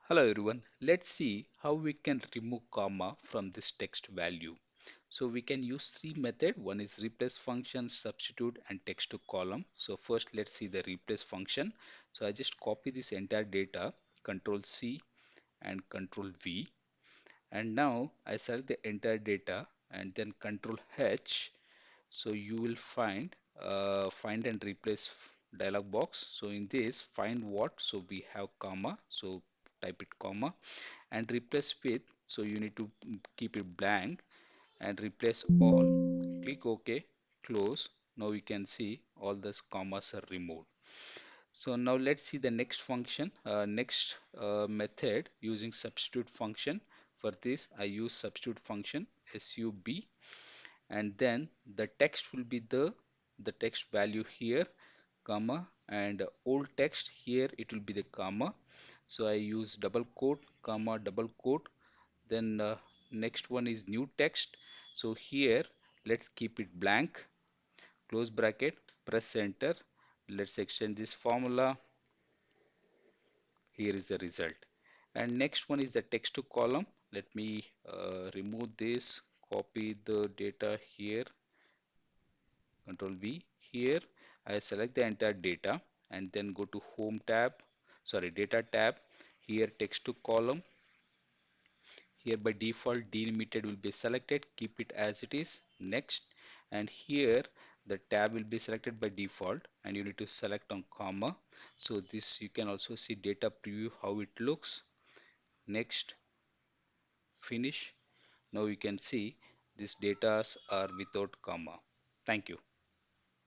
Hello everyone. Let's see how we can remove comma from this text value. So we can use three methods. One is replace function, substitute and text to column. So first let's see the replace function. So I just copy this entire data, control C and control V. And now I select the entire data and then control H. So you will find and replace dialog box. So in this find what, so we have comma, so type it comma and replace with, so you need to keep it blank and replace all. Click OK, close. Now you can see all those commas are removed. So now let's see the next function, next method using substitute function. For this I use substitute function sub, and then the text will be the text value here, comma, and old text here it will be the comma. So I use double quote, comma, double quote. Then next one is new text. So here let's keep it blank, close bracket, press enter. Let's extend this formula. Here is the result. And next one is the text to column. Let me remove this, copy the data here, control V. Here I select the entire data and then go to home tab, sorry, data tab. Here text to column. Here by default delimited will be selected, keep it as it is, next. And here the tab will be selected by default and you need to select on comma. So this you can also see data preview how it looks, next, finish. Now you can see these datas are without comma. Thank you.